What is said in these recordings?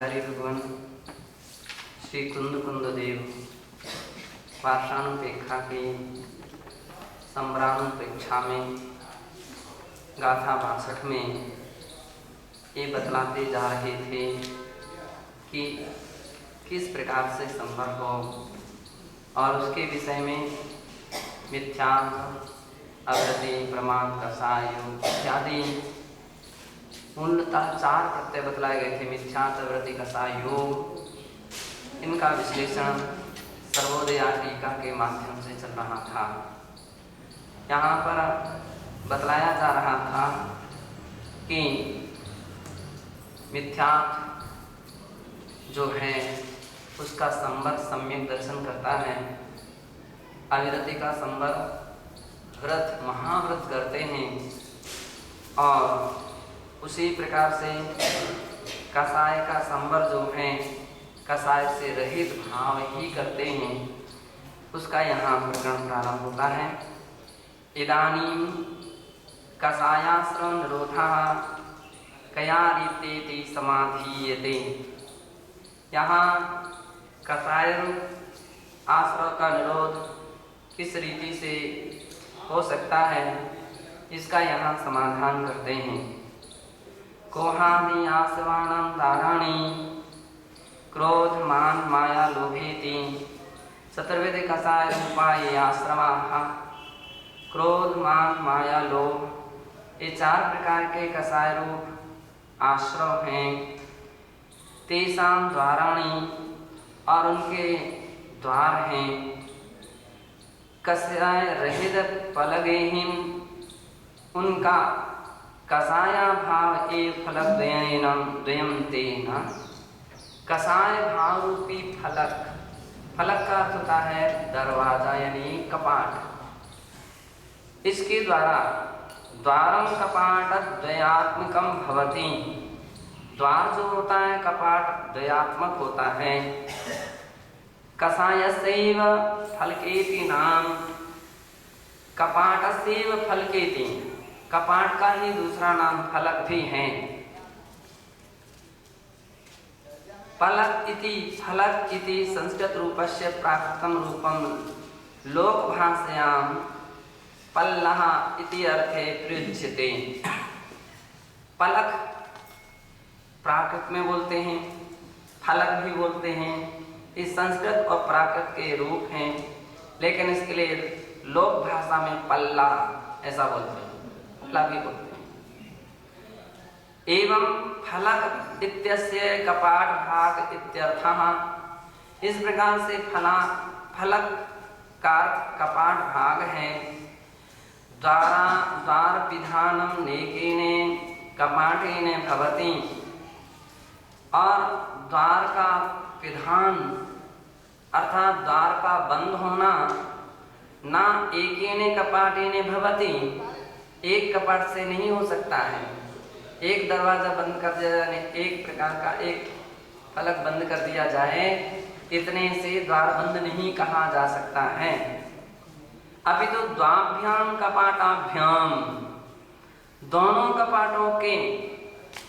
हरि भगवान श्री कुंद देव पाषाणुपेक्षा के संबरानुपेक्षा में गाथा 62 में ये बतलाते जा रहे थे कि किस प्रकार से संभर हो और उसके विषय में मिथ्या, अवृत्ति, प्रमाण, कषाय इत्यादि मूलतः 4 प्रत्यय बतलाए गए थे। मिथ्या, अवृत्ति, कषाय, योग, इनका विश्लेषण सर्वोदय टीका के माध्यम से चल रहा था। यहाँ पर बतलाया जा रहा था कि मिथ्या जो है उसका संबर सम्यक दर्शन करता है। अविरति का संबर व्रत महाव्रत करते हैं और उसी प्रकार से कषाय का संबर जो है कषाय से रहित भाव ही करते हैं। उसका यहाँ प्रकरण प्रारंभ होता है। इदानीं कषायाश्रम निरोधः कया रीतेति समाधीयते। यहाँ कषाय आश्रम का निरोध किस रीति से हो सकता है इसका यहाँ समाधान करते हैं। कोहानि आसवाणं दाराणि क्रोध मान माया लोभेति चतुर्वेद कषाय रूपा ये आश्रमाः। क्रोध मान माया लोभ ये 4 प्रकार के कषाय रूप आश्रम हैं। तेषां द्वाराणि और उनके द्वार हैं। कषाय रहित फलगेहिं उनका कषाया भाव ए फलक द्वयं तेन। कषाय भाव रूपी फलक, फलक का अर्थ होता है दरवाजा यानी कपाट। इसके द्वारा द्वारम कपाट द्वयात्मकम भवति। द्वार जो होता है कपाट द्वयात्मक होता है। कषायस्यैव फलकेति नाम। कपाटस्यैव फलकेति, कपाट का ही दूसरा नाम फलक भी है। फलक इति संस्कृत रूपस्य प्राकृतं रूपं लोकभाषायां पल्लः इति अर्थे प्रयुज्यते। पलक प्राकृत में बोलते हैं, फलक भी बोलते हैं। इस संस्कृत और प्राकृत के रूप हैं, लेकिन इसके लिए लोक भाषा में पल्ला ऐसा बोलते हैं, पल्ला भी बोलते हैं। एवं फलक इत्यस्य कपाट भाग इत्यर्थः। इस प्रकार से फलक का कपाट भाग है। द्वार पिधानं नेकेने कपाटेन भवति। और द्वार का पिधान अर्थात द्वार का बंद होना ना एकेने कपाटेन भवति, एक कपाट से नहीं हो सकता है। एक दरवाजा बंद कर दिया जाए, एक प्रकार का एक फलक बंद कर दिया जाए, इतने से द्वार बंद नहीं कहा जा सकता है। अभी तो द्वाभ्याम कपाटाभ्याम, दोनों कपाटों के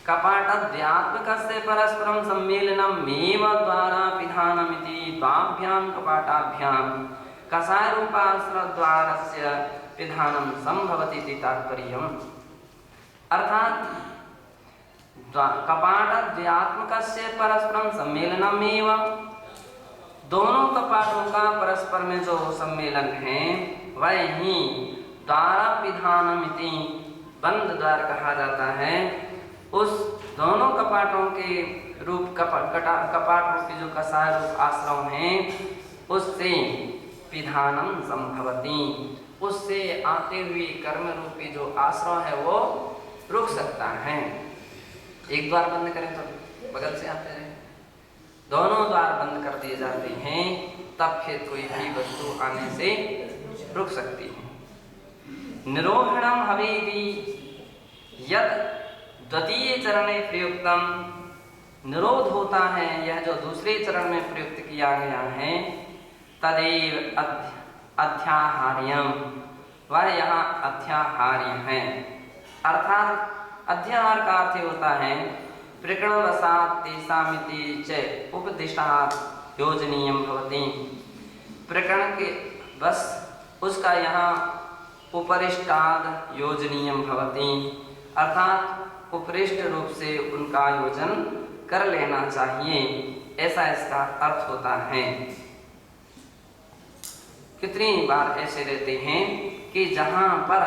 कपाटद्वयात्मकस्य परस्परं सम्मेलनमेव द्वारा पिधानमिति द्वाभ्याम कपाटाभ्याम कषाय रूपाश्रद्वारस्य पिधानं संभवति इति तात्पर्यम्। अर्थात कपाटद्वयात्मकस्य परस्परं सम्मेलनमेव, दोनों कपाटों का परस्पर में जो सम्मेलन है वह ही द्वारापिधानमिति बंद द्वार कहा जाता है। उस दोनों कपाटों के रूप कपाट रूपी जो कषाय रूप आश्रम है उससे पिधानम संभवति, उससे आते हुए कर्म रूपी जो आश्रम है वो रुक सकता है। एक द्वार बंद करें तो बगल से आते हैं, दोनों द्वार बंद कर दिए जाते हैं तब फिर कोई भी वस्तु आने से रुक सकती है। निरोहणम हवेति यद द्वितीय चरणे प्रयुक्तम। निरोध होता है यह जो दूसरे चरण में प्रयुक्त किया गया है। तदेव अध्याहार्यम, वह यहाँ अध्याहार्य है। अर्थात अध्याहार का अर्थ होता है प्रकरणवशात् तेषामिति च उपदिष्टात् योजनीयं भवति। प्रकरण के बस उसका यहाँ उपरिष्टाद योजनीयं भवति, अर्थात उपरिष्ट रूप से उनका आयोजन कर लेना चाहिए, ऐसा इसका अर्थ होता है। कितनी बार ऐसे रहते हैं कि जहाँ पर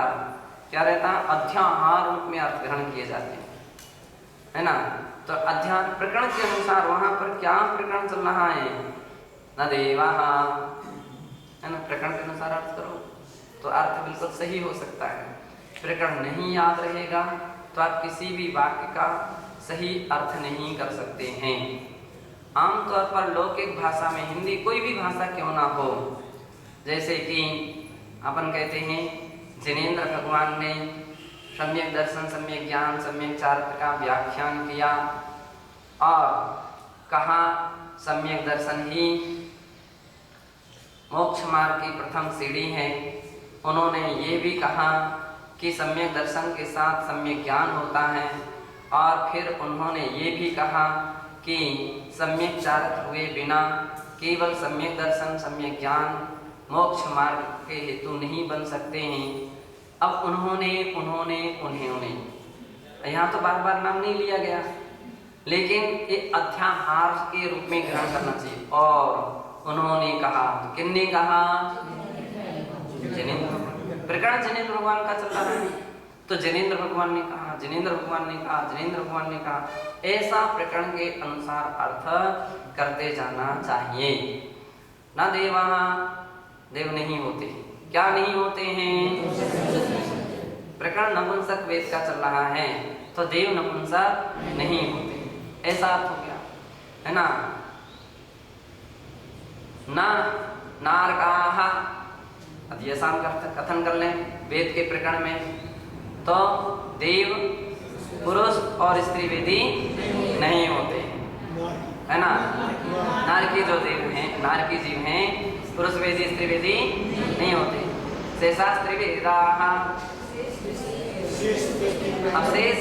क्या रहता है, अध्याहार रूप में अर्थ ग्रहण किए जाते हैं, है ना। तो अध्याहार प्रकरण के अनुसार वहाँ पर क्या प्रकरण चल रहा है, न देवाः, है ना। प्रकरण के अनुसार अर्थ करो तो अर्थ बिल्कुल सही हो सकता है। प्रकरण नहीं याद रहेगा तो आप किसी भी वाक्य का सही अर्थ नहीं कर सकते हैं। आमतौर पर लौकिक भाषा में, हिंदी कोई भी भाषा क्यों ना हो, जैसे कि अपन कहते हैं जिनेंद्र भगवान ने सम्यक दर्शन, सम्यक ज्ञान, सम्यक चारित्र का व्याख्यान किया और कहा सम्यक दर्शन ही मोक्ष मार्ग की प्रथम सीढ़ी है। उन्होंने ये भी कहा कि सम्यक दर्शन के साथ सम्यक ज्ञान होता है, और फिर उन्होंने ये भी कहा कि सम्यक चारित्र हुए बिना केवल सम्यक दर्शन, सम्यक ज्ञान मोक्ष मार्ग के हेतु नहीं बन सकते हैं। अब उन्होंने यहाँ तो बार बार नाम नहीं लिया गया, लेकिन एक अध्याहार के रूप में ग्रहण करना चाहिए। और उन्होंने कहा, तो किन्ने कहा, जिनेंद्र, प्रकरण जिनेंद्र भगवान का चल रहा है, तो जिनेंद्र भगवान ने कहा, जिनेंद्र भगवान ने कहा, जिनेंद्र भगवान ने कहा, ऐसा प्रकरण के अनुसार अर्थ करते जाना चाहिए। ना देवाः, देव नहीं होते, क्या नहीं होते हैं, प्रकरण नपुंसक वेद का चल रहा है तो देव नपुंसक नहीं होते, ऐसा अर्थ हो गया, है ना। ना नारकाः, यदि ऐसा कथन कर लें वेद के प्रकरण में, तो देव पुरुष और स्त्री वेदी नहीं होते, है ना। नारकी जो देव हैं, नारकी जीव हैं, पुरुष वेदी स्त्री वेदी नहीं होते। शेषास्त्री वेदाः, अवशेष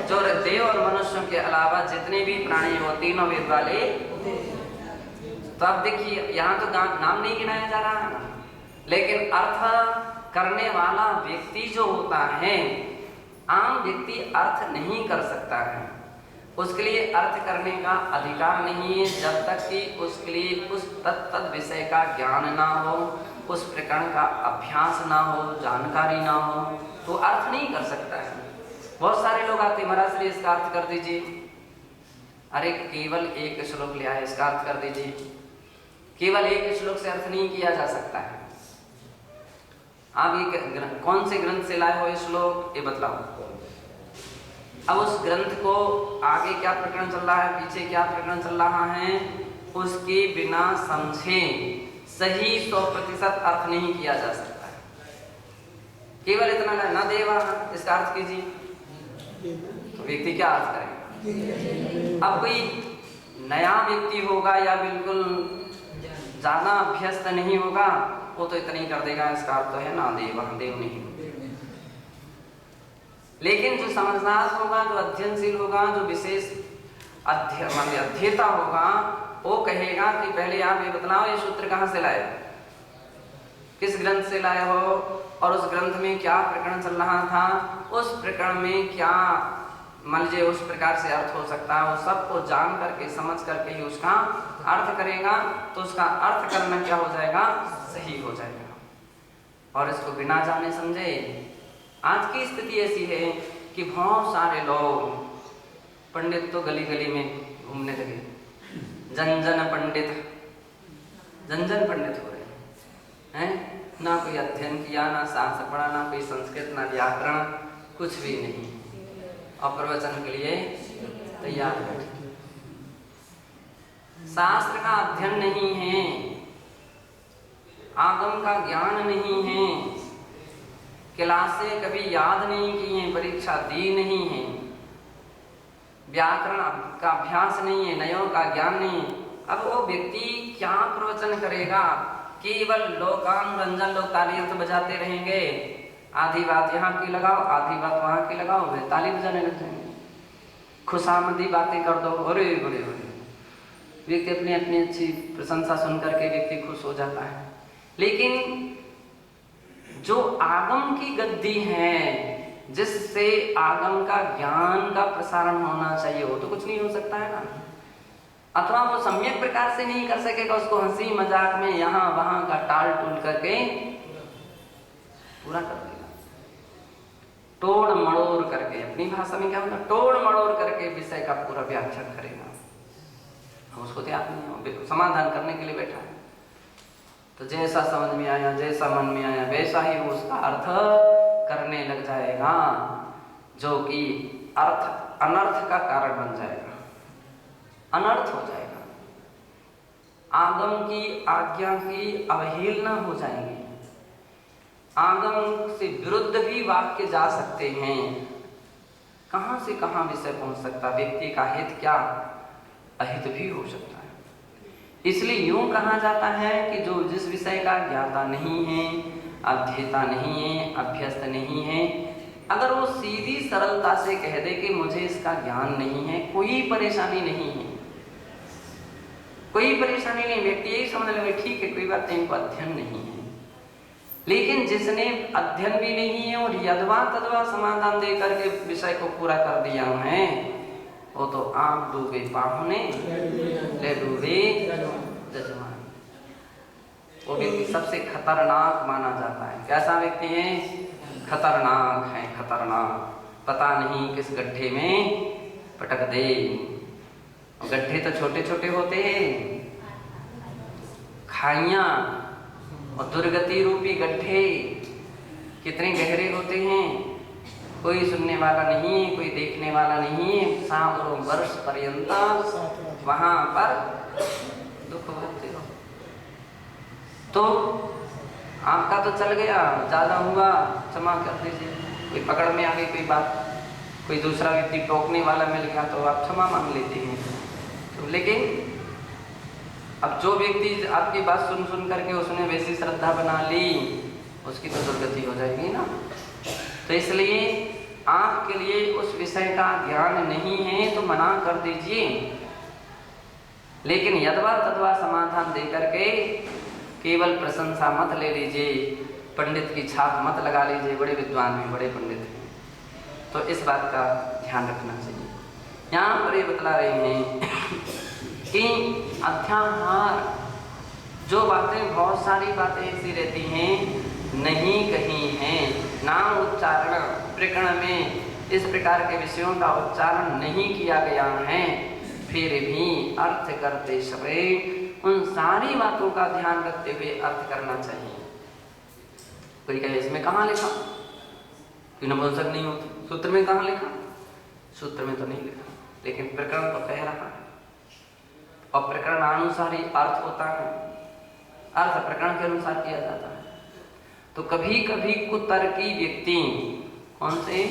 जो देव और मनुष्यों के अलावा जितने भी प्राणी हो, तीनों वेद वाले। तो अब देखिए यहाँ तो नाम नहीं गिनाया जा रहा है ना, लेकिन अर्थ करने वाला व्यक्ति जो होता है, आम व्यक्ति अर्थ नहीं कर सकता है, उसके लिए अर्थ करने का अधिकार नहीं है जब तक कि उसके लिए उस तत्त विषय का ज्ञान ना हो, उस प्रकरण का अभ्यास ना हो, जानकारी ना हो, तो अर्थ नहीं कर सकता है। बहुत सारे लोग आते, महाराज श्री इसका अर्थ कर दीजिए, अरे केवल एक श्लोक ले आए, इसका अर्थ कर दीजिए। केवल एक श्लोक से अर्थ नहीं किया जा सकता है। आप ये कौन से ग्रंथ से लाए हो ये श्लोक, ये बतलाओ। अब उस ग्रंथ को आगे क्या प्रकरण चल रहा है, पीछे क्या प्रकरण चल रहा है, उसके बिना समझे सही 100% अर्थ नहीं किया जा सकता है। केवल इतना ना देवा, इसका अर्थ कीजिए, तो व्यक्ति क्या अर्थ करेगा। अब कोई नया व्यक्ति होगा या बिल्कुल ज्यादा अभ्यस्त नहीं होगा, वो तो इतना ही कर देगा, इसका अर्थ तो है ना देवा, देव नहीं। लेकिन जो समझदार होगा, जो अध्ययनशील होगा, जो विशेष अध्येता होगा, वो कहेगा कि पहले आप ये बतलाओ ये सूत्र कहाँ से लाए, किस ग्रंथ से लाए हो, और उस ग्रंथ में क्या प्रकरण चल रहा था, उस प्रकरण में क्या मान लीजिए उस प्रकार से अर्थ हो सकता है, वो सबको जान करके समझ करके ही उसका अर्थ करेगा, तो उसका अर्थ करना क्या हो जाएगा, सही हो जाएगा। और इसको बिना जाने समझे, आज की स्थिति ऐसी है कि बहुत सारे लोग, पंडित तो गली गली में घूमने लगे, जन जन पंडित हो रहे हैं, ना कोई अध्ययन किया, ना शास्त्र पढ़ा, ना कोई संस्कृत, ना व्याकरण, कुछ भी नहीं, और प्रवचन के लिए तैयार है। शास्त्र का अध्ययन नहीं है, आगम का ज्ञान नहीं है, क्लासें कभी याद नहीं की हैं, परीक्षा दी नहीं है, व्याकरण का अभ्यास नहीं है, नयों का ज्ञान नहीं है। अब वो व्यक्ति क्या प्रवचन करेगा, केवल लोकानुरंजन, लोग ताली अर्थ बजाते रहेंगे, आधी बात यहाँ की लगाओ, आधी बात वहाँ की लगाओ, वे ताली बजाने लग जाएंगे। खुशामदी बातें कर दो, अरे बड़े बड़े, व्यक्ति अपनी अपनी अच्छी प्रशंसा सुन करके व्यक्ति खुश हो जाता है। लेकिन जो आगम की गद्दी है, जिससे आगम का ज्ञान का प्रसारण होना चाहिए, वो तो कुछ नहीं हो सकता है ना। अथवा वो सम्यक प्रकार से नहीं कर सकेगा, उसको हंसी मजाक में यहाँ वहां का टाल टूल करके पूरा कर देगा, तोड़ मड़ोड़ करके। अपनी भाषा में क्या होगा, तोड़ मड़ोड़ करके विषय का पूरा व्याख्या करेगा। हम उसको तैयार नहीं हो, समाधान करने के लिए बैठा है। तो जैसा समझ में आया, जैसा मन में आया, वैसा ही वो उसका अर्थ करने लग जाएगा, जो कि अर्थ अनर्थ का कारण बन जाएगा, अनर्थ हो जाएगा। आगम की आज्ञा की अवहेलना हो जाएगी। आगम से विरुद्ध भी वाक्य जा सकते हैं। कहां से कहां विषय पहुंच सकता, व्यक्ति का हित क्या अहित भी हो सकता है। इसलिए यूं कहा जाता है कि जो जिस विषय का ज्ञाता नहीं है, अध्येता नहीं है, अभ्यस्त नहीं है, अगर वो सीधी सरलता से कह दे कि मुझे इसका ज्ञान नहीं है, कोई परेशानी नहीं है, कोई परेशानी नहीं, व्यक्ति यही समझ ले ठीक है, कोई बात नहीं, इनको अध्ययन नहीं है। लेकिन जिसने अध्ययन भी नहीं है और यदवा तदवा समाधान दे करके विषय को पूरा कर दिया है, वो तो आंख डूबे पाहुने ले डूबे जजमान। वो व्यक्ति सबसे खतरनाक माना जाता है। कैसा व्यक्ति है? खतरनाक है, खतरनाक। पता नहीं किस गड्ढे में पटक दे। गड्ढे तो छोटे छोटे होते हैं, खाइयां और दुर्गति रूपी गड्ढे कितने गहरे होते हैं, कोई सुनने वाला नहीं है, कोई देखने वाला नहीं है, सालों वर्ष पर्यंत वहां पर दुख भोगते हो। तो आपका तो चल गया, ज्यादा हुआ क्षमा कर दीजिए, कोई पकड़ में आ गई कोई बात, कोई दूसरा व्यक्ति टोकने वाला मिल गया तो आप क्षमा मांग लेते हैं। तो लेकिन अब जो व्यक्ति आपकी बात सुन सुन करके उसने वैसी श्रद्धा बना ली, उसकी तो दुर्गति हो जाएगी ना। तो इसलिए आपके लिए उस विषय का ज्ञान नहीं है तो मना कर दीजिए, लेकिन यदवा तदवा समाधान दे करके केवल प्रशंसा मत ले लीजिए, पंडित की छाप मत लगा लीजिए, बड़े विद्वान हैं, बड़े पंडित हैं। तो इस बात का ध्यान रखना चाहिए। यहाँ पर ये बतला रहे हैं कि अध्याहार, जो बातें, बहुत सारी बातें ऐसी रहती हैं नहीं कही हैं, नाम उच्चारण प्रकरण में इस प्रकार के विषयों का उच्चारण नहीं किया गया है, फिर भी अर्थ करते समय उन सारी बातों का ध्यान रखते हुए अर्थ करना चाहिए। कोई कहे इसमें कहाँ लिखा, कोई नपुंसक नहीं होता, सूत्र में कहाँ लिखा, सूत्र में तो नहीं लिखा, लेकिन प्रकरण तो कह रहा है और प्रकरणानुसार ही अर्थ होता है, अर्थ प्रकरण के अनुसार किया जाता है। तो कभी कभी कुतर्की व्यक्ति, कौन से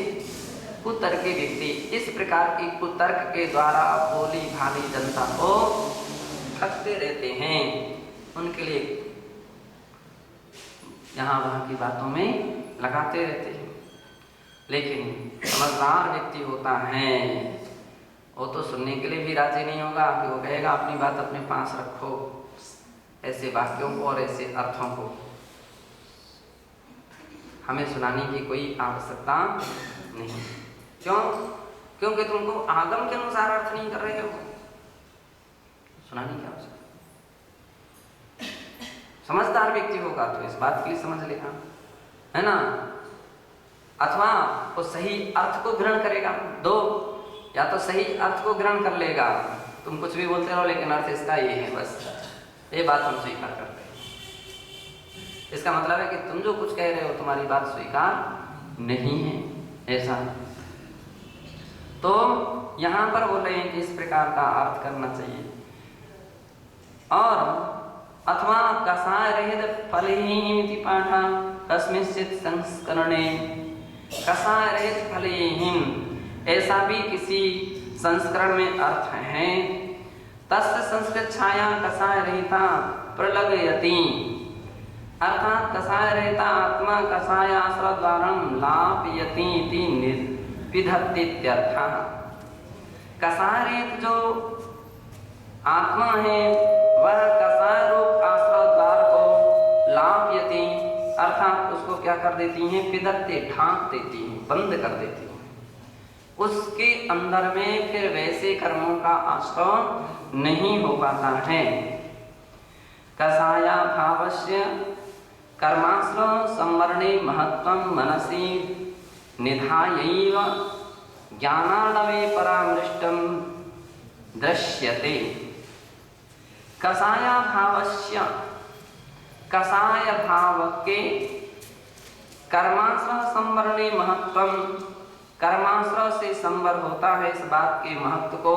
कुतर्की व्यक्ति, इस प्रकार की कुतर्क के द्वारा भोली भाली जनता को ठगते रहते हैं, उनके लिए यहाँ वहाँ की बातों में लगाते रहते हैं। लेकिन समझदार व्यक्ति होता है, वो तो सुनने के लिए भी राजी नहीं होगा, कि वो कहेगा अपनी बात अपने पास रखो, ऐसे वाक्यों को और ऐसे अर्थों को हमें सुनाने की कोई आवश्यकता नहीं। क्यों? क्योंकि तुमको आगम के अनुसार अर्थ नहीं कर रहे हो, सुनाने की आवश्यकता। समझदार व्यक्ति होगा तो इस बात के लिए समझ लेगा, है ना, अथवा वो सही अर्थ को ग्रहण करेगा। दो, या तो सही अर्थ को ग्रहण कर लेगा, तुम कुछ भी बोलते रहो लेकिन अर्थ इसका ये है, बस ये बात हम स्वीकार करते हैं। इसका मतलब है कि तुम जो कुछ कह रहे हो तुम्हारी बात स्वीकार नहीं है, ऐसा। तो यहाँ पर बोल रहे हैं कि इस प्रकार का अर्थ करना चाहिए। और अथवा कसाय रहित फलहीन पाठा कस्मिंश्चित् संस्करणे, कसाय रहित फलहीन ऐसा भी किसी संस्करण में अर्थ है। तस्य संस्कृत छाया कसाय रहिता प्रलगयति, अर्थात कसाय रहता आत्मा कसायाश्रय द्वारम लापयति इति निपिधत्तीत्यर्थः। कसाय रहित जो आत्मा है वह कसाय रूप आश्रय द्वार को लापयति अर्थात उसको क्या कर देती हैं, पिधत्ते ढांक देती हैं, बंद कर देती हैं। उसके अंदर में फिर वैसे कर्मों का आश्रय नहीं हो पाता है। कसाया भावस्य कर्माश्रय संवरणे महत्वं मनसि निधायैव ज्ञानार्णवे परामृष्टं दृश्यते। कसाया भावस्य कसाय भाव के कर्माश्रय संवरणे महत्वं कर्माश्रय से संवर होता है इस बात के महत्व को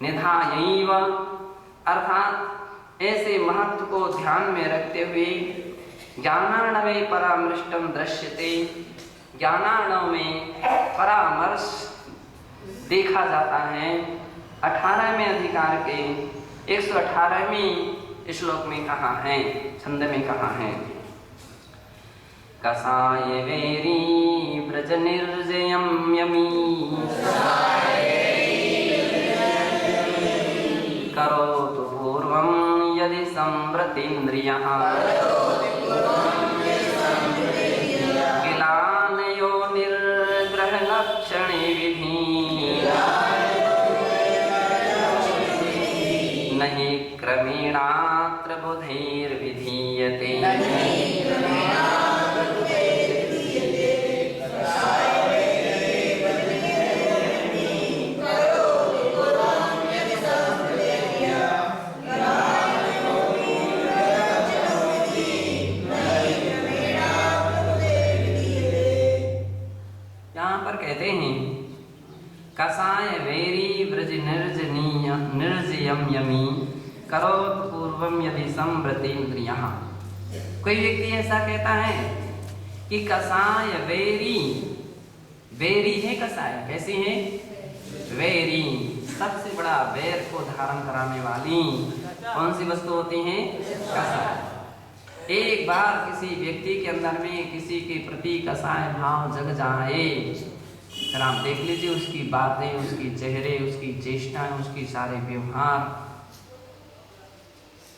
निधायैव अर्थात ऐसे महत्व को ध्यान में रखते हुए ज्ञानार्णवे परामृष्टम दृश्यते ज्ञानार्णव में परामर्श देखा जाता है। 18वें अधिकार के 118वें श्लोक में कहा है, छंद में कहा है, कसाय वेरी व्रज निर्जयं यमी करोतु पूर्वं यदि संवृतिन्द्रियः किलानयो निर्ग्रहलक्षणे विधि नहि क्रमेणात्र बुधैर्विधीयते। कहते हैं कसाय वेरी व्रज निर्जयम यमी करोत पूर्वम यदि संवृतिन्द्रियः। कोई व्यक्ति ऐसा कहता है कि कसाय वेरी है कसाय कैसी है, वेरी सबसे बड़ा वैर को धारण कराने वाली कौन सी वस्तु होती है, कसाय। एक बार किसी व्यक्ति के अंदर में किसी के प्रति कसाय भाव जग जाए, फिर आप देख लीजिए उसकी बातें, उसकी चेहरे, उसकी चेष्टाएं, उसकी सारे व्यवहार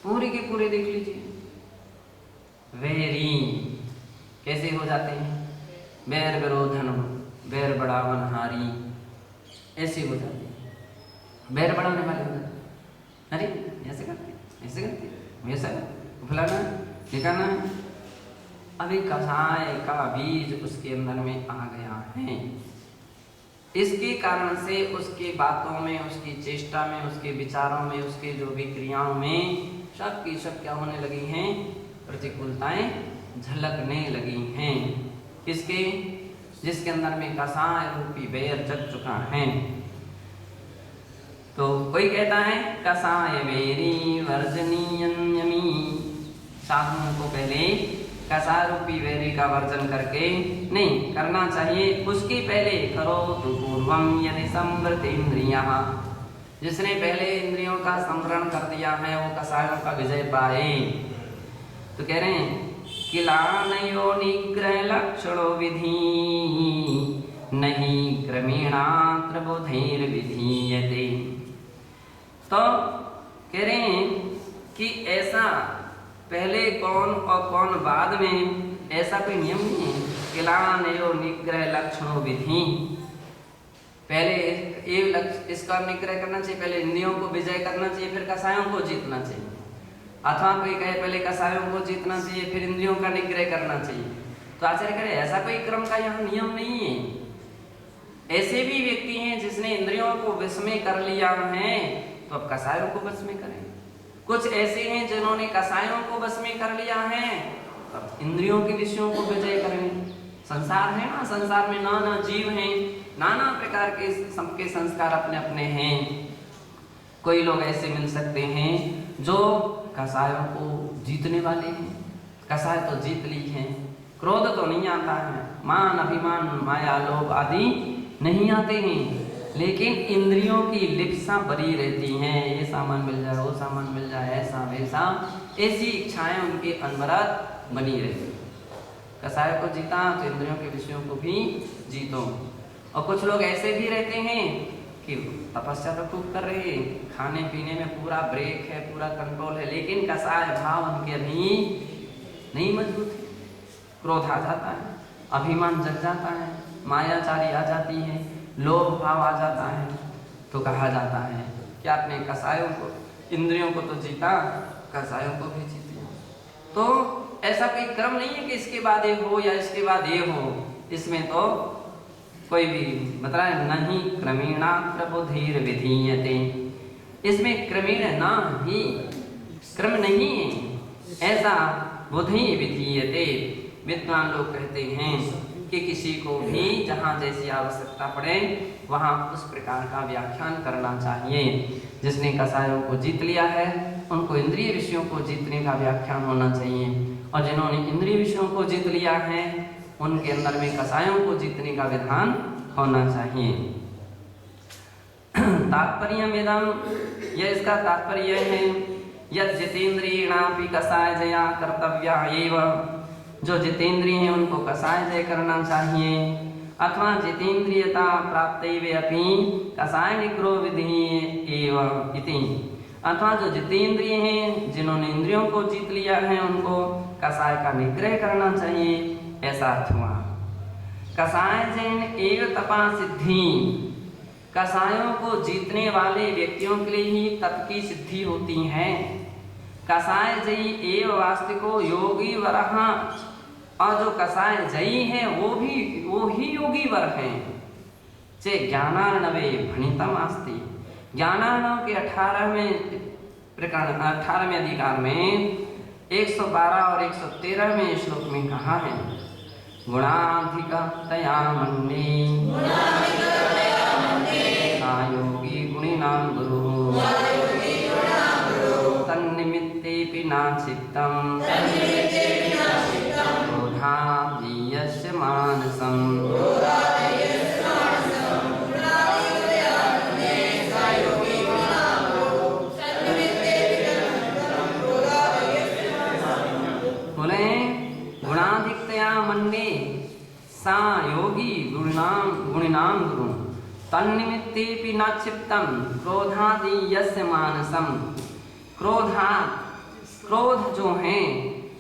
पूरे के पूरे देख लीजिए वैरी कैसे हो जाते हैं, बैर विरोधन बैर बढ़ावनहारी ऐसे हो जाते हैं, बैर बढ़ाने वाले हो जाते हैं। अरे ऐसे करते ऐसे करते वैसा फलाना ठिकाना। अभी कसाय का बीज उसके अंदर में आ गया है, इसके कारण से उसकी बातों में, उसकी चेष्टा में, उसके विचारों में, उसके जो भी क्रियाओं में सब की सब क्या होने लगी हैं, प्रतिकूलताएं झलकने लगी हैं। किसके, जिसके अंदर में कसाय रूपी बैर जग चुका है। तो कोई कहता है कसाय वेरी वर्जनीयं यमी, साधुओं को पहले कसाय रूपी वैरी का वर्जन करके नहीं करना चाहिए, उसके पहले करो तो पूर्वम यदि संवृतिन्द्रियः, जिसने पहले इंद्रियों का संवरण कर दिया है वो कसायों का विजय पाए। तो कह रहे हैं किलानयो निग्रह लक्षणो विधि नहीं क्रमेणात्र बुधैर्विधीयते। तो कह रहे हैं कि ऐसा पहले कौन और कौन बाद में, ऐसा कोई नियम नहीं है। किलानयो निग्रह लक्षणो विधि, पहले ये लक्ष्य इसका निग्रह करना चाहिए, पहले इंद्रियों को विजय करना चाहिए, फिर कसायों को जीतना चाहिए। अथवा कोई कहे पहले कसायों को जीतना चाहिए फिर इंद्रियों का निग्रह करना चाहिए। तो आचार्य कह रहे ऐसा कोई क्रम का यहाँ नियम नहीं है। ऐसे भी व्यक्ति हैं जिसने इंद्रियों को वश में कर लिया है तो अब कसायों को वश में करें। कुछ ऐसे हैं जिन्होंने कसायों को वश में कर लिया है अब इंद्रियों के विषयों को विजय करें। संसार है ना, संसार में नाना जीव हैं, नाना प्रकार के सबके संस्कार अपने अपने हैं। कोई लोग ऐसे मिल सकते हैं जो कसायों को जीतने वाले हैं, कसाय तो जीत ली है, क्रोध तो नहीं आता है, मान अभिमान माया लोभ आदि नहीं आते हैं, लेकिन इंद्रियों की लिप्सा बनी रहती हैं, ये सामान मिल जाए, वो सामान मिल जाए, ऐसा वैसा, ऐसी इच्छाएं उनके अनवरत बनी रहती। कसाय को जीता तो इंद्रियों के विषयों को भी जीतो। और कुछ लोग ऐसे भी रहते हैं कि तपस्या तो खूब कर रहे हैं, खाने पीने में पूरा ब्रेक है, पूरा कंट्रोल है, लेकिन कसाय भाव उनके अभी नहीं मजबूत है। क्रोध आ जाता है, अभिमान जग जाता है, मायाचारी आ जाती है, लोभ भाव आ जाता है, तो कहा जाता है कि आपने कसायों को, इंद्रियों को तो जीता, कसायों को भी जीते। तो ऐसा कोई क्रम नहीं है कि इसके बाद ये हो या इसके बाद ये हो, इसमें तो कोई भी बता है नहीं। क्रमेणात्र बुद्धिर विधीयते, इसमें क्रमेण ना ही क्रम नहीं है, ऐसा बुद्धि विधीयते। विद्वान लोग कहते हैं कि किसी को भी जहाँ जैसी आवश्यकता पड़े वहाँ उस प्रकार का व्याख्यान करना चाहिए। जिसने कसायों को जीत लिया है उनको इंद्रिय विषयों को जीतने का व्याख्यान होना चाहिए, और जिन्होंने इंद्रिय विषयों को जीत लिया है उनके अंदर में कसायों को जीतने का विधान होना चाहिए। तात्पर्यमिदं, यह इसका तात्पर्य है यत् जितेंद्रियाणापि कसाय जया कर्तव्या एव, जो जितेंद्रिय हैं उनको कसाय जय करना चाहिए। अथवा जितेंद्रियता प्राप्तैवे अपि कसाय निग्रह विधि एव इति, अथवा जो जितेंद्रिय हैं जिन्होंने इंद्रियों को जीत लिया है उनको कसाय का निग्रह करना चाहिए, ऐसा अर्थ हुआ। कसाय जैन एव तपा सिद्धि, कसायों को जीतने वाले व्यक्तियों के लिए ही तप की सिद्धि होती है। कसाय जयी एव वास्तविको योगी वरः, और जो कसाय जयी है वो ही योगी वर हैं। चे ज्ञानार्णवे भणितम अस्ति, ज्ञानार्णव के 18वें प्रकरण 18वें अधिकार में 112 और 113वें श्लोक में कहा है गुणाधिकतया मन्ये योगी गुणिनां गुरु तन्निमित्तेऽपि नाचित्तं क्रोधाद्यस्य मानसम्। बोले गुणाधिकतया मन्ये सा योगी गुणिनां गुरु तन्निमित्तेऽपि न क्षिप्तं क्रोधादि यस्य मानसम। क्रोध जो है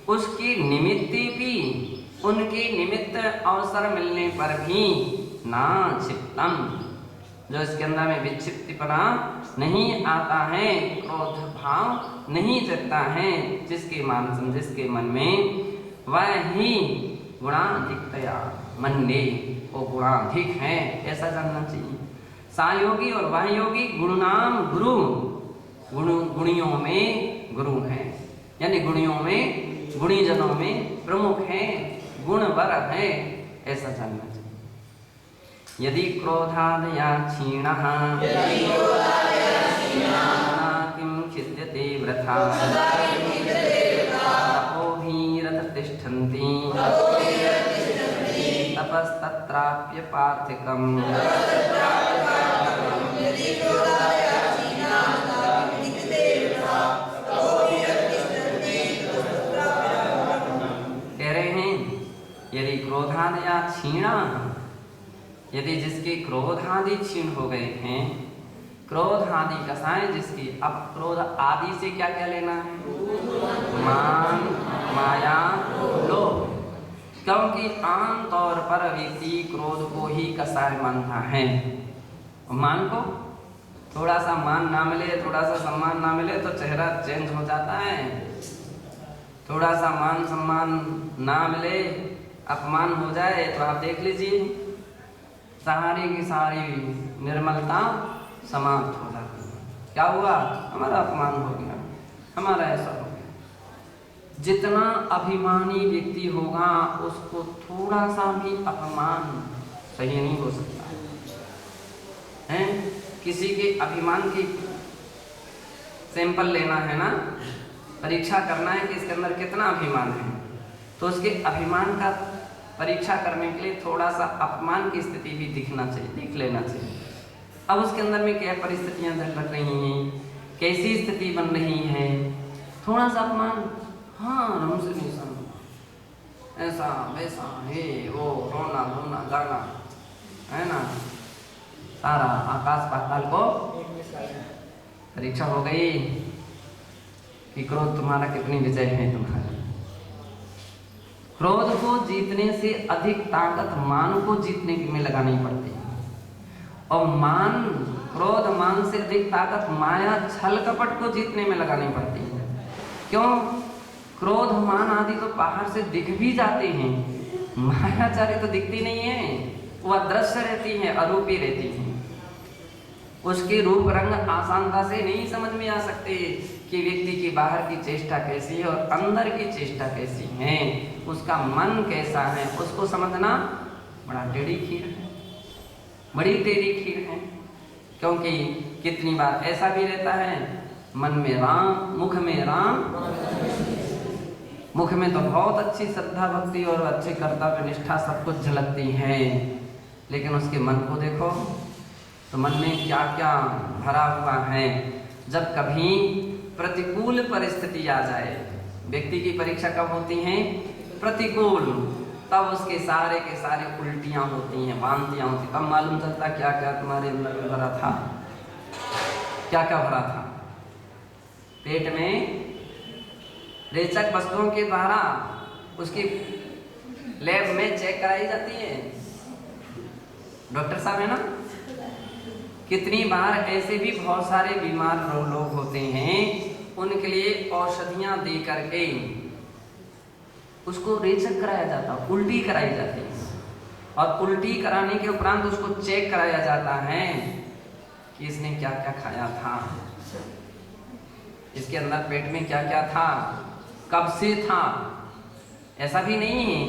उसकी निमित्ते भी, उनके निमित्त अवसर मिलने पर भी ना क्षिप्तम, जो इसके अंदर में विक्षिप्तिपना नहीं आता है, क्रोध भाव नहीं जगता है जिसके मानसम, जिसके मन में, वह ही गुणाधिकतया मन्ये, वो गुणाधिक है ऐसा जानना चाहिए। सायोगी और वह योगी गुणनाम गुरु, गुणियों में गुरु है, यानी गुणियों में, गुणीजनों में प्रमुख है, गुणवर है, ऐसा जानना चाहिए। यदि क्रोधादया क्षीणः किं खिद्यते वृथा तपोभिरथ तिष्ठन्ति तपस्तत्राप्य पार्थिकम्। कह रहे हैं यदि क्रोधादया क्षीणा, यदि जिसके क्रोधादि क्षीण हो गए हैं, क्रोध आदि कसाय जिसकी, अब क्रोध आदि से क्या क्या लेना है, मान माया लोभ, क्योंकि आम तौर पर व्यक्ति क्रोध को ही कसाय मानता है। मान को थोड़ा सा मान ना मिले, थोड़ा सा सम्मान ना मिले तो चेहरा चेंज हो जाता है, थोड़ा सा मान सम्मान ना मिले, अपमान हो जाए तो आप देख लीजिए सारी की सारी निर्मलता समाप्त हो जाती है। क्या हुआ, हमारा अपमान हो गया, हमारा ऐसा हो गया। जितना अभिमानी व्यक्ति होगा उसको थोड़ा सा भी अपमान सही नहीं हो सकता है। किसी के अभिमान की सैंपल लेना है ना, परीक्षा करना है कि इसके अंदर कितना अभिमान है, तो उसके अभिमान का परीक्षा करने के लिए थोड़ा सा अपमान की स्थिति भी दिख लेना चाहिए। अब उसके अंदर में क्या परिस्थितियां लग रही हैं, कैसी स्थिति बन रही है, थोड़ा सा अपमान, हाँ हमसे नहीं सुन, ऐसा वैसा, हे वो, रोना धोना गाना, है ना, सारा आकाश पाताल को परीक्षा हो गई कि क्रोध तुम्हारा कितनी विजय है तुम्हारी। क्रोध को जीतने से अधिक ताकत मान को जीतने में लगानी पड़ती है, और क्रोध मान से अधिक ताकत माया छल कपट को जीतने में लगानी पड़ती है। क्यों? क्रोध मान आदि तो बाहर से दिख भी जाते हैं, मायाचारी तो दिखती नहीं है, वह अदृश्य रहती है, अरूपी रहती है। उसके रूप रंग आसानता से नहीं समझ में आ सकते कि व्यक्ति की बाहर की चेष्टा कैसी है और अंदर की चेष्टा कैसी है, उसका मन कैसा है, उसको समझना बड़ा टेढ़ी खीर है, बड़ी टेढ़ी खीर है। क्योंकि कितनी बार ऐसा भी रहता है, मन में राम, मुख में राम, मुख में तो बहुत अच्छी श्रद्धा भक्ति और अच्छे कर्तव्य निष्ठा सब कुछ झलकती है, लेकिन उसके मन को देखो तो मन में क्या क्या भरा हुआ है। जब कभी प्रतिकूल परिस्थिति आ जाए, व्यक्ति की परीक्षा कब होती है? प्रतिकूल, तब उसके सारे के सारे उल्टियां होती हैं, वांतियां होती। तब मालूम चलता क्या क्या तुम्हारे अंदर में भरा था, क्या क्या भरा था। पेट में रेचक वस्तुओं के द्वारा उसकी लैब में चेक कराई जाती है, डॉक्टर साहब है ना। कितनी बार ऐसे भी बहुत सारे बीमार लोग होते हैं, उनके लिए औषधियां दे करके उसको रेचक कराया जाता, उल्टी कराई जाती है, और उल्टी कराने के उपरांत उसको चेक कराया जाता है कि इसने क्या क्या खाया था, इसके अंदर पेट में क्या क्या था, कब से था। ऐसा भी नहीं है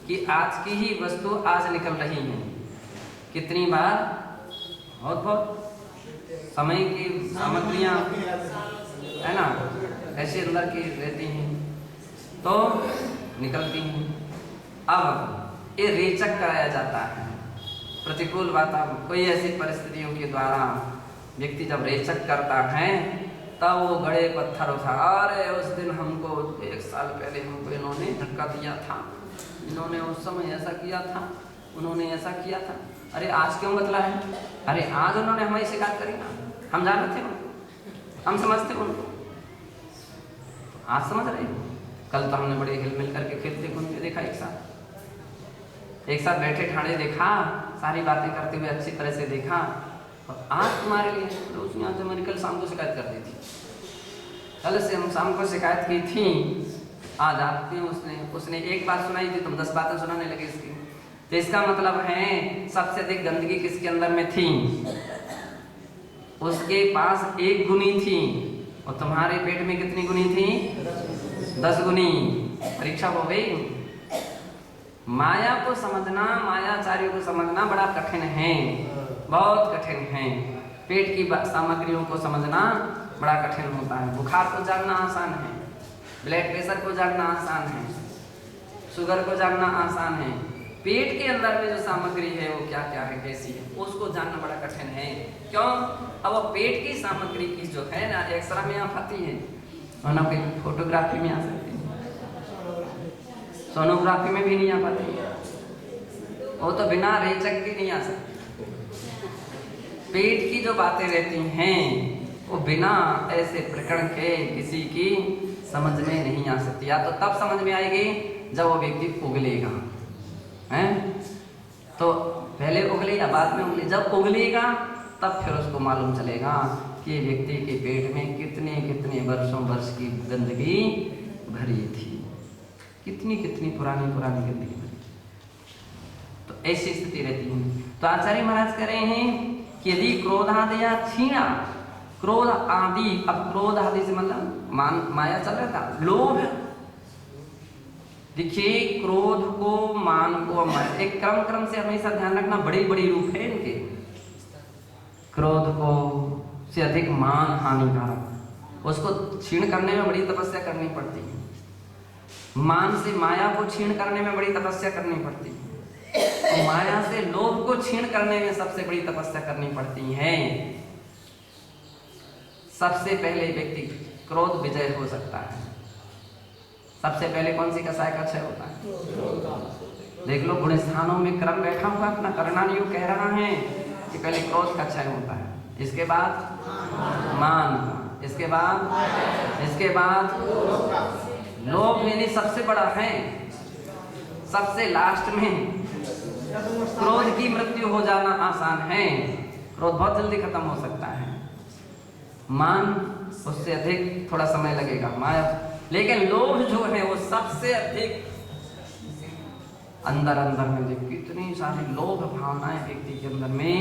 कि आज की ही वस्तु आज निकल रही है। कितनी बार बहुत समय की सामग्रियां है ना, ऐसे अंदर की रहती हैं तो निकलती हैं। अब ये रेचक कराया जाता है। प्रतिकूल वातावरण, कोई ऐसी परिस्थितियों के द्वारा व्यक्ति जब रेचक करता है, तब वो गड़े पत्थर उठा, अरे उस दिन हमको 1 साल पहले हमको इन्होंने धक्का दिया था, इन्होंने उस समय ऐसा किया था, उन्होंने ऐसा किया था, अरे आज क्यों बदला है, अरे आज उन्होंने हमारी शिकायत करी ना, हम जानते थे उनको, हम समझते उनको, आज समझ रहे हो। कल तो हमने बड़े हिल मिल करके खेलते घूमते देखा, एक साथ बैठे ठाणे देखा, सारी बातें करते हुए अच्छी तरह से देखा, और आज तुम्हारे लिए तो उसने आज हमारी कल शाम को शिकायत कर दी थी, कल से हम शाम को शिकायत की थी, आज आपकी उसने एक बात सुनाई थी, तुम 10 बातें सुनाने लगे इसकी। तो इसका मतलब है सबसे अधिक गंदगी किसके अंदर में थी? उसके पास 1 गुनी थी, और तुम्हारे पेट में कितनी गुनी थी? 10 गुनी। परीक्षा हो गई। माया को समझना, मायाचारियों को समझना बड़ा कठिन है, बहुत कठिन है। पेट की सामग्रियों को समझना बड़ा कठिन होता है। बुखार को जानना आसान है, ब्लड प्रेशर को जानना आसान है, शुगर को जानना आसान है, पेट के अंदर में जो सामग्री है वो क्या क्या है, कैसी है, उसको जानना बड़ा कठिन है। क्यों? अब वो पेट की सामग्री की जो है ना, एक्सरे में आप आती है, और आपकी फोटोग्राफी में आ सकती है, सोनोग्राफी में भी नहीं आ पाती है, वो तो बिना रेचक के नहीं आ सकती। पेट की जो बातें रहती हैं वो बिना ऐसे प्रकरण के किसी की समझ में नहीं आ सकती। या तो तब समझ में आएगी जब वो व्यक्ति उगलेगा, हैं? तो पहले उगले या बाद में उगले? जब उगलेगा तब फिर उसको मालूम चलेगा कि व्यक्ति के पेट में कितने कितने वर्ष की गंदगी भरी थी, कितनी कितनी पुरानी गंदगी भरी। तो ऐसी स्थिति रहती है। तो आचार्य महाराज कह रहे हैं कि यदि क्रोधादया क्षीणा, क्रोध आदि, अब क्रोध आदि से मतलब माया चल रहा था, लोभ। देखिए क्रोध को, मान को, एक क्रम से हमेशा ध्यान रखना, बड़े बड़े रूप है इनके। क्रोध को से अधिक मान हानिकारक, उसको क्षीण करने में बड़ी तपस्या करनी पड़ती है। मान से माया को क्षीण करने में बड़ी तपस्या करनी पड़ती है। तो माया से लोभ को छीण करने में सबसे बड़ी तपस्या करनी पड़ती है। सबसे पहले व्यक्ति क्रोध विजय हो सकता है। सबसे पहले कौन सी कसाय का क्षय होता है? देख लो गुण स्थानों में क्रम बैठा हुआ अपना करणान योग कह रहा है कि पहले क्रोध का क्षय होता है, इसके बाद मान, इसके बाद लोभ यानी सबसे बड़ा है, सबसे लास्ट में क्रोध की मृत्यु हो जाना आसान है। क्रोध बहुत जल्दी खत्म हो सकता है, मान उससे अधिक थोड़ा समय लगेगा माया, लेकिन लोभ जो है वो सबसे अधिक अंदर में जो कितनी सारी लोभ भावनाएं व्यक्ति के अंदर में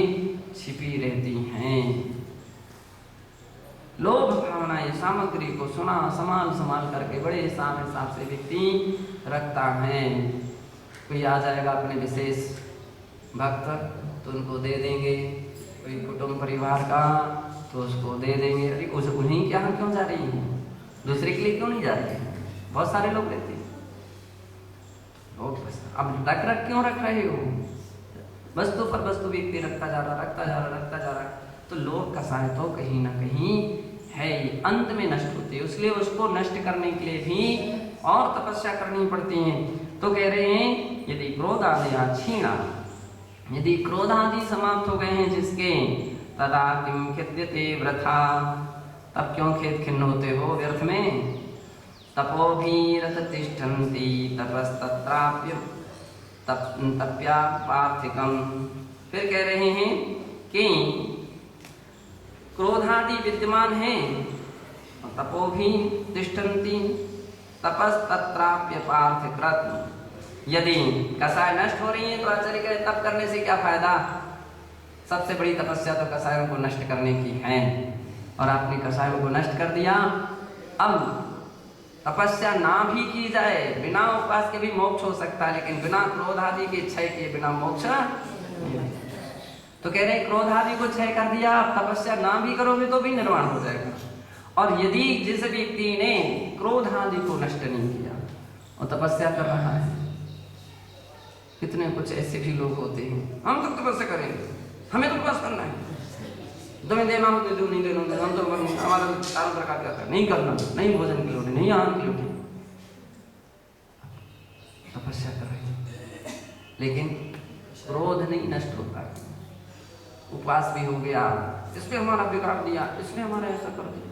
छिपी रहती हैं। लोभ भावनाएं सामग्री को संभाल करके बड़े हिसाब से व्यक्ति रखता है। कोई आ जाएगा अपने विशेष भक्त तो उनको दे देंगे, कोई कुटुंब परिवार का तो उसको दे देंगे। अरे उन्हीं के यहाँ क्यों जा रही है, दूसरे के लिए क्यों नहीं जा रही है? बहुत सारे लोग रहते हैं। अब रख क्यों रख रहे हो? वस्तु पर वस्तु व्यक्ति रखता जा रहा, तो लोभ कसाय तो कहीं ना कहीं है, अंत में नष्ट होती है। इसलिए उसको नष्ट करने के लिए भी और तपस्या करनी पड़ती है। तो कह रहे हैं यदि क्रोध आदि क्षीणा, यदि क्रोध आदि समाप्त हो गए हैं जिसके, तदा किम खिद्यते वृथा, तब क्यों खेद खिन्न होते हो व्यर्थ में? तपोभीरत तिष्ठन्ति तपस्तत्राप्य तप्या पार्थिकम। फिर कह रहे हैं कि क्रोधादि विद्यमान है, तपोभी तिष्ठन्ति तपस्तत्राप्य पार्थिकृत। यदि कसाय नष्ट हो रही है तो आचार्य कहे तप करने से क्या फायदा? सबसे बड़ी तपस्या तो कसायों को नष्ट करने की है, और आपने कसायों को नष्ट कर दिया। अब तपस्या ना भी की जाए, बिना उपवास के भी मोक्ष हो सकता है, लेकिन बिना क्रोध आदि के क्षय किए बिना मोक्ष नहीं। तो कह रहे क्रोध आदि को क्षय कर दिया, तपस्या ना भी करोगे तो भी निर्वाण हो जाएगा। और यदि जिस व्यक्ति ने क्रोध आदि को नष्ट नहीं किया और तपस्या कर रहा है, कितने कुछ ऐसे भी लोग होते हैं, हम तो तपस्या करेंगे, हमें तो उपवास करना है, तुम्हें देना हो तो दो, नहीं देना हो हम तो हमारा चारों प्रकार का नहीं करना, नहीं भोजन की लोटे, नहीं आहार की लोटे, तपस्या कर रहे हैं, लेकिन क्रोध नहीं नष्ट होता है। उपवास भी हो गया, इसने हमारा बिगाड़ दिया, इसने हमारा ऐसा कर दिया,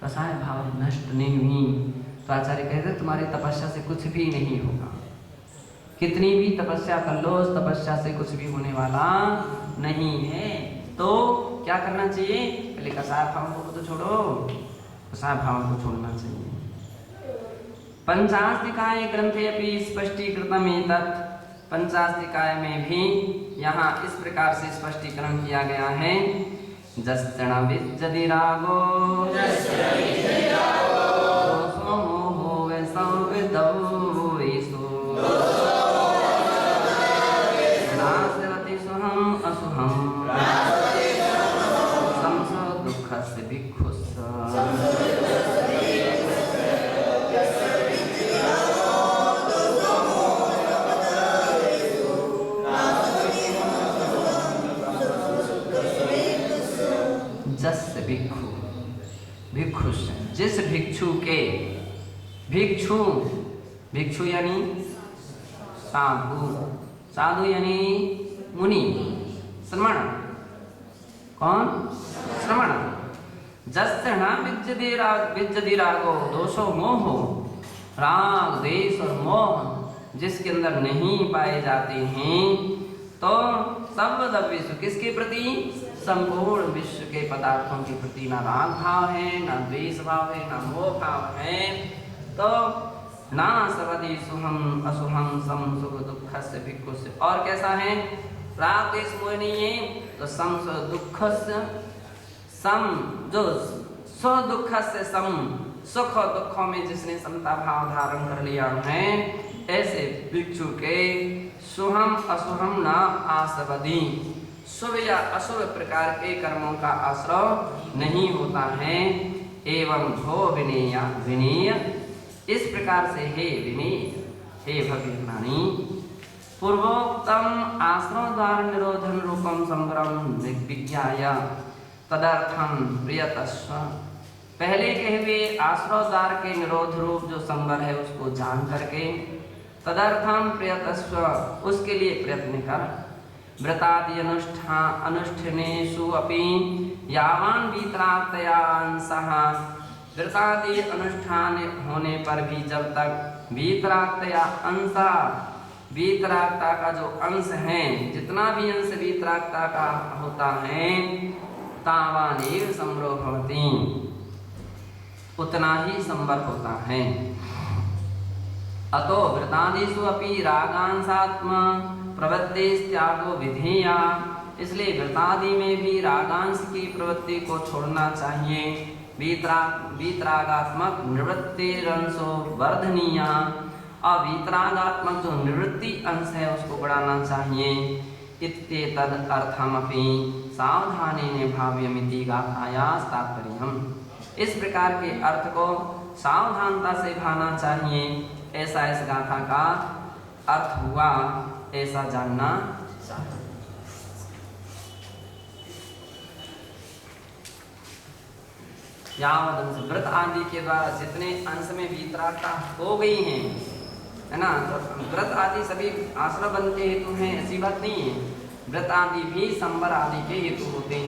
कसाय भाव नष्ट नहीं हुई तो आचार्य कहते तुम्हारी तपस्या से कुछ भी नहीं होगा। कितनी भी तपस्या कर लो, उस तपस्या से कुछ भी होने वाला नहीं है। तो क्या करना चाहिए? पहले कसाय भाव को तो छोड़ो, कसाय भाव को छोड़ना चाहिए। पंचास्तिकाय ग्रंथे अपि स्पष्टीकृतम एतत्, पंचास्तिकाय में भी यहाँ इस प्रकार से स्पष्टीकरण किया गया है। जस्त्रण विज्जति रागो दोषो मोहो वैसौ विदौ ईसो नास्यति सुहम असुहम संसो दुःखस्य भिक्षुस्स। जस भिक्षु, भिक्षु जिस भिक्षु के, भिक्षु भिक्षु यानी साधु, साधु यानी मुनि, श्रमण, कौन? श्रमण। जस्य न विज्जति रागो दोषो मोहो, राग द्वेष और मोह जिसके अंदर नहीं पाए जाते हैं, तो सब विश्व किसके प्रति? संपूर्ण विश्व के पदार्थों के प्रति ना राग भाव है, ना द्वेष भाव है, ना मोह भाव है। तो ना सवदी सुहम असुहम सम सुख दुख से भिक्षु से। और कैसा है? राग द्वेष मोह नहीं है तो सम दुख से सम, जो स्व दुख से सम, सुख और दुखों में जिसने समता भाव धारण कर लिया है, ऐसे भिक्षु के सुहम असुहम ना आसवदी, शुभ या अशुभ प्रकार के कर्मों का आश्रय नहीं होता है। एवं भो विनेय, विनेय इस प्रकार से हे विनेय, हे भव्य प्राणी, पूर्वोक्तम आश्रम द्वार निरोधन रूपम संग्रम विज्ञाय तदर्थम प्रियतस्व। पहले कहे हुए आश्रय द्वार के निरोध रूप जो संवर है उसको जान करके तदर्थम प्रियतस्व उसके लिए प्रयत्न कर। व्रतादि अनुष्ठानेषु अपि यावान वीतरागतया अंशः। व्रतादि अनुष्ठान होने पर भी जब तक वीतरागतया अंशः वीतरागता का जो अंश है जितना भी अंश वीतरागता का होता है तावानेव संभ्रो भवति उतना ही संवर होता है। अतो व्रतादिषु अपि रागांशात्म प्रवृत्तिस्त्यागो विधेया। इसलिए व्रतादि में भी रागांश की प्रवृत्ति को छोड़ना चाहिए। वीतरागात्मक निवृत्तिरंशो वर्धनीया। और वीतरागात्मक जो निवृत्ति अंश है उसको बढ़ाना चाहिए। इत्येतद् अर्थमपि सावधानेन भाव्यमिति गाथायाः तात्पर्यम्। इस प्रकार के अर्थ को सावधानता से भाना चाहिए, ऐसा इस गाथा का अर्थ हुआ, ऐसा जानना चाहिए। यावदंश व्रत आदि के द्वारा जितने अंश में वीतरागता हो गई हैं, है ना, तो व्रत आदि सभी आश्रय बन के हेतु हैं, ऐसी बात नहीं है। व्रत आदि भी संवर आदि के हेतु होते हैं।